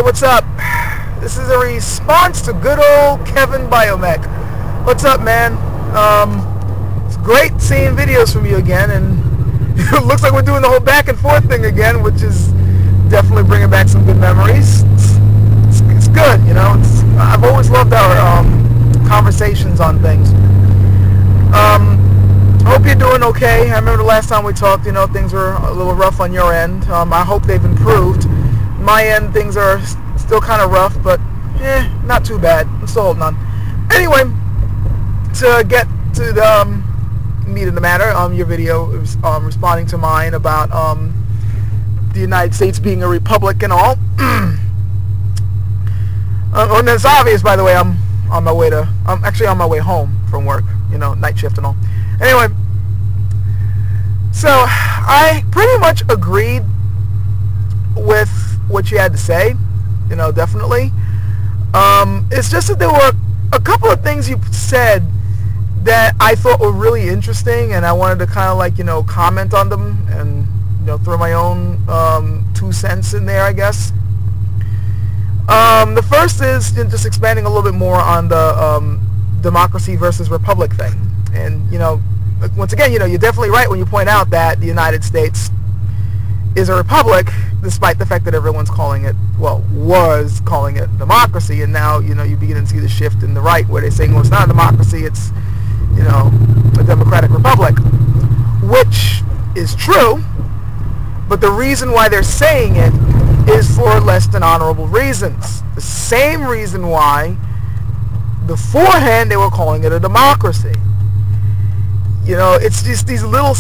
what's up? This is a response to good old KBiomech. What's up, man? It's great seeing videos from you again, and it looks like we're doing the whole back and forth thing again, which is definitely bringing back some good memories. It's good, you know. I've always loved our conversations on things. Hope you're doing okay. I remember the last time we talked, you know, things were a little rough on your end. I hope they've improved. My end, things are still kind of rough, but not too bad. I'm still holding on. Anyway, to get to the meat of the matter, your video is responding to mine about the United States being a republic and all. And it's obvious, by the way, I'm actually on my way home from work, you know, night shift and all. Anyway, so I pretty much agreed with what you had to say, you know, definitely. It's just that there were a couple of things you said that I thought were really interesting, and I wanted to kind of like, you know, comment on them and, you know, throw my own 2 cents in there, I guess. The first is just expanding a little bit more on the democracy versus republic thing. And, you know, once again, you know, you're definitely right when you point out that the United States is a republic, despite the fact that everyone's calling it, well, was calling it democracy, and now, you know, you begin to see the shift in the right, where they're saying, well, it's not a democracy, it's, you know, a democratic republic, which is true, but the reason why they're saying it is for less than honorable reasons. The same reason why beforehand they were calling it a democracy. You know, it's just these little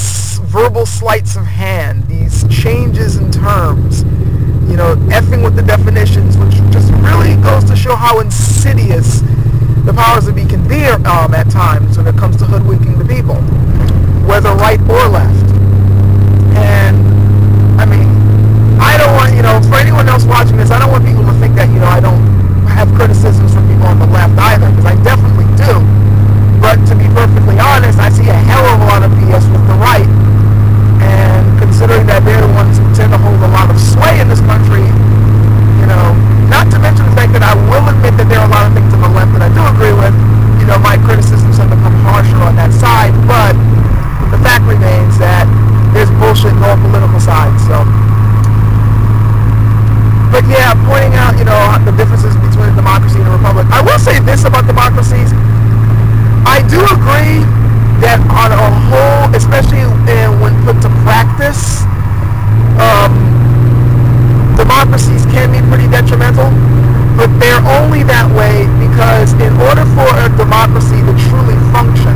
verbal sleights of hand, these changes in terms, you know, effing with the definitions, which just really goes to show how insidious the powers that be can be at times when it comes to hoodwinking the people, whether right or left. And, I mean, I don't want, you know, for anyone else watching this, I don't want people to think that, you know, I don't have criticisms from people on the left either, because I definitely do. But to be perfectly honest, I see a hell of a lot of BS with the right, and considering that they're the ones who tend to hold a lot of sway in this country, you know, not to mention the fact that I will admit that there are a lot of things on the left that I do agree with, you know, my criticisms have become harsher on that side, but the fact remains that there's bullshit in all political sides, so. But yeah, pointing out, you know, the differences between a democracy and a republic. I will say this about democracies. I do agree that on a whole, especially when put to practice, democracies can be pretty detrimental, but they're only that way because in order for a democracy to truly function,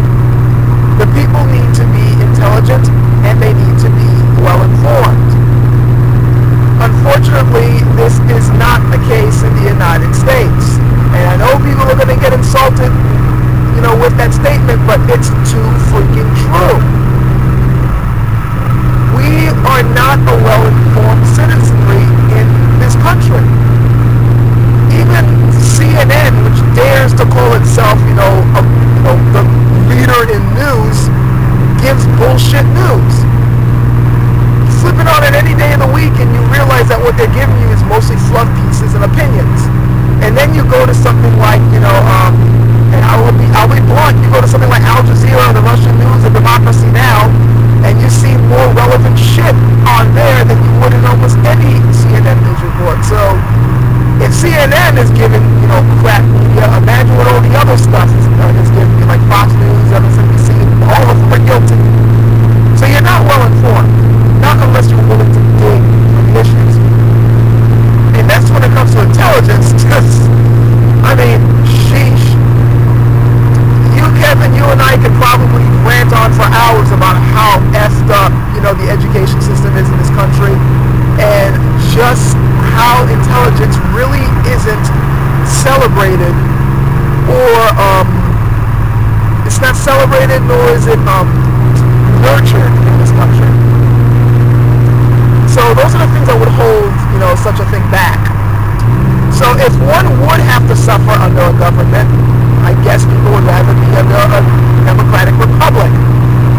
the people need to be intelligent and they need to be well informed. Unfortunately, this is not the case in the United States, and I know people are going to get insulted, you know, with that statement, but it's too freaking true. We are not a well-informed citizenry in this country. Even CNN, which dares to call itself, you know, the leader in news, gives bullshit news. Flip it on it any day of the week, and you realize that what they're giving you is mostly fluff pieces and opinions. And then you go to something like, you know, and I'll be blunt, you go to something like Al Jazeera or the Russian News or Democracy Now, and you see more relevant shit on there than you would in almost any CNN news report. So, if CNN is giving, you know, crap media, imagine what all the other stuff is giving you, like Fox News, MSNBC, all of them are guilty. So you're not well informed, not unless you're willing to dig for the issues. And that's when it comes to intelligence, because, I mean, sheesh. Kevin, you and I could probably rant on for hours about how effed up, you know, the education system is in this country, and just how intelligence really isn't celebrated, or it's not celebrated, nor is it nurtured in this country. So those are the things that would hold, you know, such a thing back. So if one would have to suffer under a government, I guess people would rather be under a democratic republic.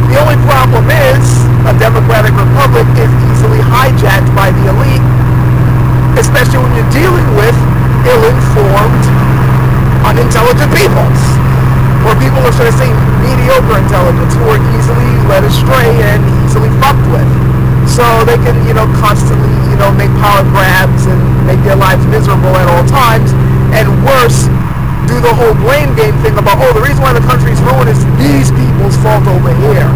The only problem is a democratic republic is easily hijacked by the elite, especially when you're dealing with or should I say mediocre intelligence, who are easily led astray and easily fucked with. So they can, constantly, make power grabs and make their lives miserable at all times, and worse, do the whole blame game thing about, the reason why the country's ruined is these people's fault over here.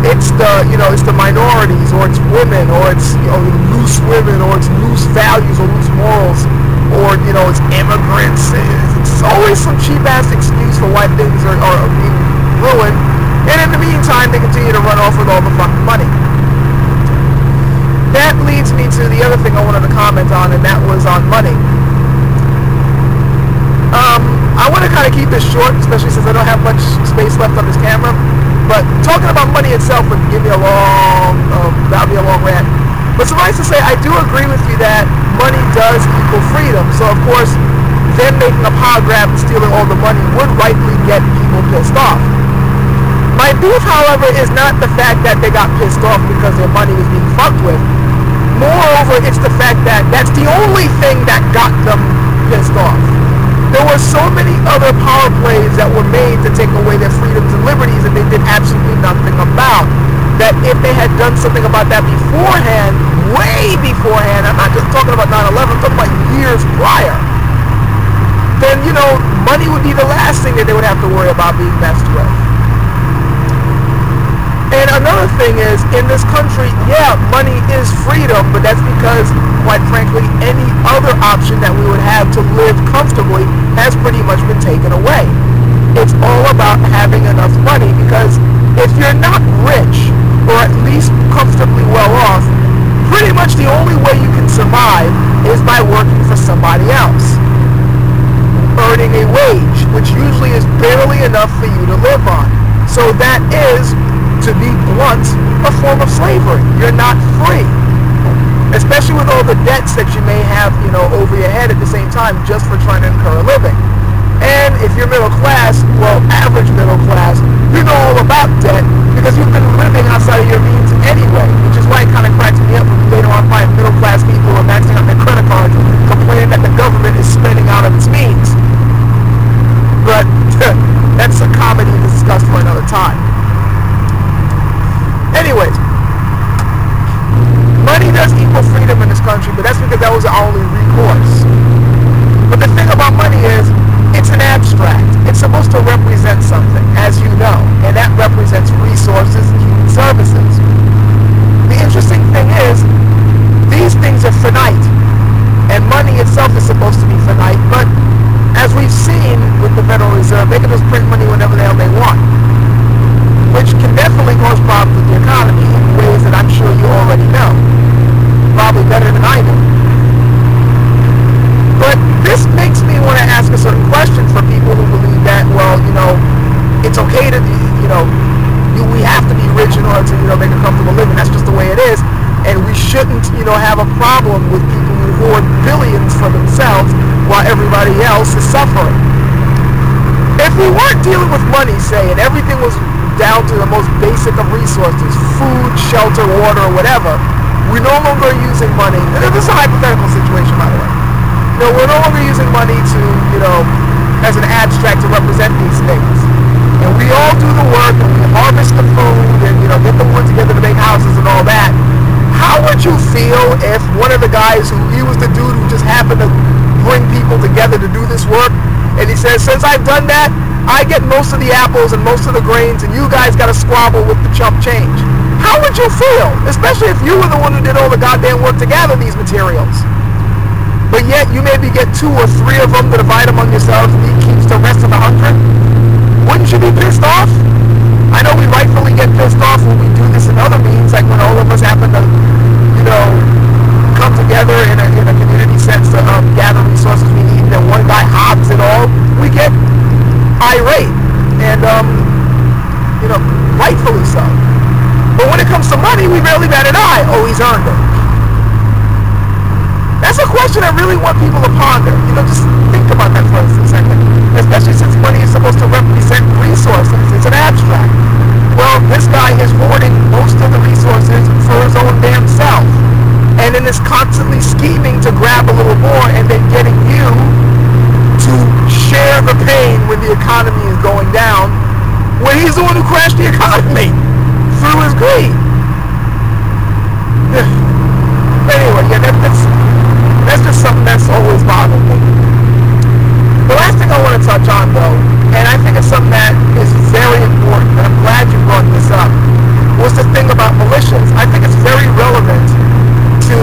It's the minorities, or it's women, or it's, loose women, or it's loose values, or loose morals, or, it's immigrants. It's always some cheap-ass excuse for why things are being ruined, and in the meantime, they continue to run off with all the fucking money. That leads me to the other thing I wanted to comment on, and that was on money. I want to kind of keep this short, especially since I don't have much space left on this camera. But talking about money itself would give me that'd be a long rant. But suffice to say, I do agree with you that money does equal freedom. So of course, them making a power grab and stealing all the money would rightly get people pissed off. My beef, however, is not the fact that they got pissed off because their money was being fucked with. Moreover, it's the fact that that's the only thing that got them pissed off. There were so many other power plays that were made to take away their freedoms and liberties that they did absolutely nothing about. That if they had done something about that beforehand, way beforehand, I'm not just talking about 9/11, I'm talking about years prior, then, money would be the last thing that they would have to worry about being messed with. And another thing is, in this country, yeah, money is freedom, but that's because, quite frankly, any other option that we would have to live comfortably has pretty much been taken away. It's all about having enough money, because if you're not rich, or at least comfortably well off, pretty much the only way you can survive is by working for somebody else, earning a wage, which usually is barely enough for you to live on. So that is, to be blunt, a form of slavery. You're not free. Especially with all the debts that you may have, over your head at the same time just for trying to incur a living. And if you're middle class, well, average middle class, you know all about debt because you've been living outside of your means anyway, which is why it kind of cracks me up when you later on find middle class people who are maxing out their credit cards complaining that the government is spending out of its means. But that's a comedy discussed for another time. Anyways, money does equal freedom in this country, but that's because that was our only recourse. But the thing about money is, it's an abstract. It's supposed to represent something, as you know, and that represents resources and human services. The interesting thing is, these things are finite, and money itself is supposed to be finite, but as we've seen with the Federal Reserve, they can just print money whenever the hell they want, which can definitely cause problems with the economy in ways that I'm sure you already know, probably better than I do. But this makes me want to ask a certain question for people who believe that, well, it's okay to, we have to be rich in order to, make a comfortable living. That's just the way it is, and we shouldn't, have a problem with people who hoard billions for themselves while everybody else is suffering. If we weren't dealing with money, say, and everything was down to the most basic of resources, food, shelter, water, whatever, we're no longer using money. And this is a hypothetical situation, by the way. We're no longer using money to, as an abstract to represent these things. And we all do the work, and we harvest the food, and, get the wood together to make houses and all that. How would you feel if one of the guys he was the dude who just happened to bring people together to do this work, and he says, since I've done that, I get most of the apples and most of the grains, and you guys got to squabble with the chump change. How would you feel? Especially if you were the one who did all the goddamn work to gather these materials. But yet you maybe get 2 or 3 of them to divide among yourselves and he keeps the rest of the 100. Wouldn't you be pissed off? I know we rightfully get pissed off when we do this in other means, like when all of us happen to, come together in a community sense to gather resources we need, and then one guy hogs it all. We get irate, and rightfully so. But when it comes to money, we rarely bat an eye. Oh, he's earned it. That's a question I really want people to ponder. Just think about that for a second. Especially since money is supposed to represent resources. It's an abstract. Well, this guy is hoarding most of the resources for his own damn self. And then is constantly scheming to grab a little more and then getting you to share the pain when the economy is going down when he's the one who crashed the economy through his greed. Anyway, yeah, that's just something that's always bothered me. The last thing I want to touch on, though, and I think it's something that is very important, and I'm glad you brought this up, was the thing about militias. I think it's very relevant to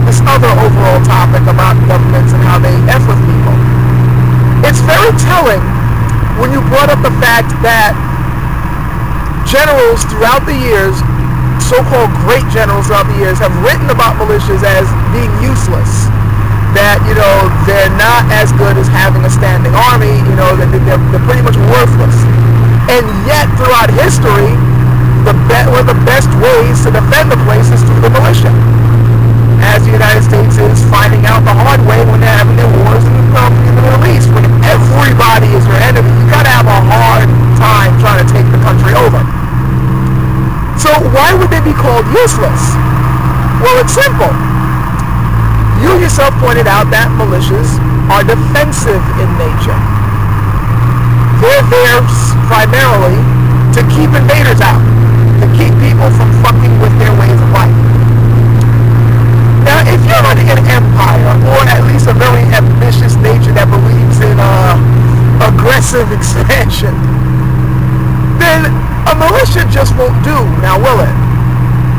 this other overall topic about governments and how they F with people. It's very telling when you brought up the fact that generals throughout the years, so-called great generals throughout the years, have written about militias as being useless. That, you know, they're not as good as having a standing army, you know, that they're pretty much worthless. And yet, throughout history, one of the best ways to defend the place is through the militia. As the United States is finding out the hard way when they're having their wars in the Middle East. When everybody is your enemy, you gotta have a hard time trying to take the country over. So why would they be called useless? Well, it's simple. You yourself pointed out that militias are defensive in nature. They're there primarily to keep invaders out, to keep people from fucking with their ways of life. Now, if you're running an empire, or at least a very ambitious nature that believes in aggressive expansion, then a militia just won't do, now will it?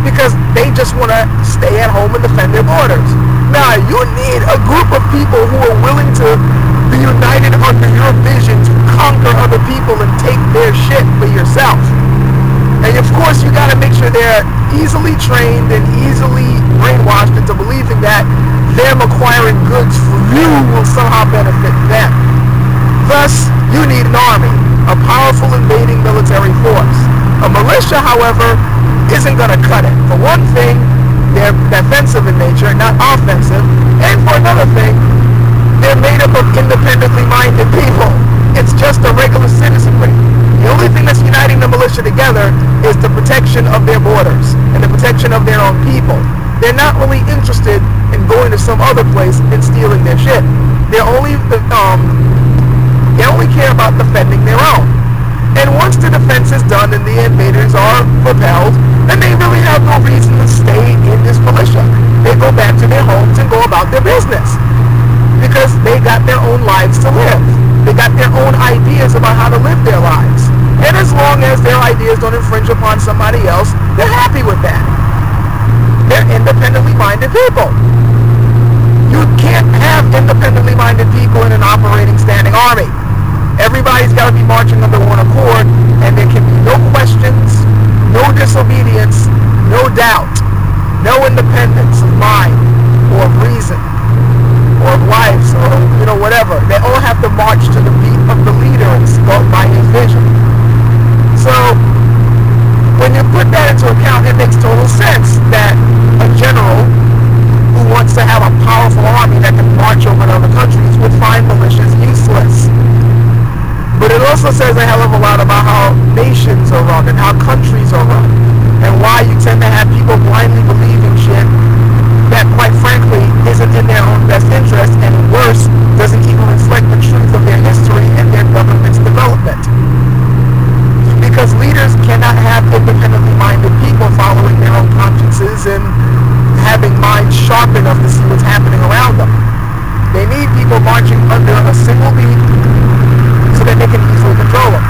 Because they just want to stay at home and defend their borders. Now, you need a group of people who are willing to be united under your vision to conquer other people and take their shit for yourself. And of course, you got to make sure they're easily trained and easily brainwashed into believing that them acquiring goods for you will somehow benefit them. Thus, you need an army, a powerful invading military force. A militia, however, isn't going to cut it. For one thing, they're defensive in nature, not offensive. And for another thing, they're made up of independently minded people. It's just a regular citizenry. The only thing that's uniting the militia together is the protection of their borders and the protection of their own people. They're not really interested in going to some other place and stealing their shit. They only care about defending their own. And once the defense is done and the invaders are repelled, then they really have no reason to stay in this militia. They go back to their homes and go about their business. Because they got their own lives to live. They got their own ideas about how to live their lives. And as long as their ideas don't infringe upon somebody else, they're happy with that. They're independently minded people. You can't have independently minded people in an operating standing army. Everybody's got to be marching under one accord, and there can be no questions, no disobedience, no doubt, no independence of mind or of reason or of lives or, you know, whatever. They all have to march to the beat of the leader and go by his vision. So when you put that into account, it makes total sense that a general who wants to have a powerful army that can march over to other countries would find militias useless. But it also says a hell of a lot about how nations are run and how countries are run, and why you tend to have people blindly believing shit that, quite frankly, isn't in their own best interest, and worse, doesn't even reflect the truth of their history and their government's development. Because leaders cannot have independently minded people following their own consciences and having minds sharp enough to see what's happening around them. They need people marching under a single beat so that they can easily control them.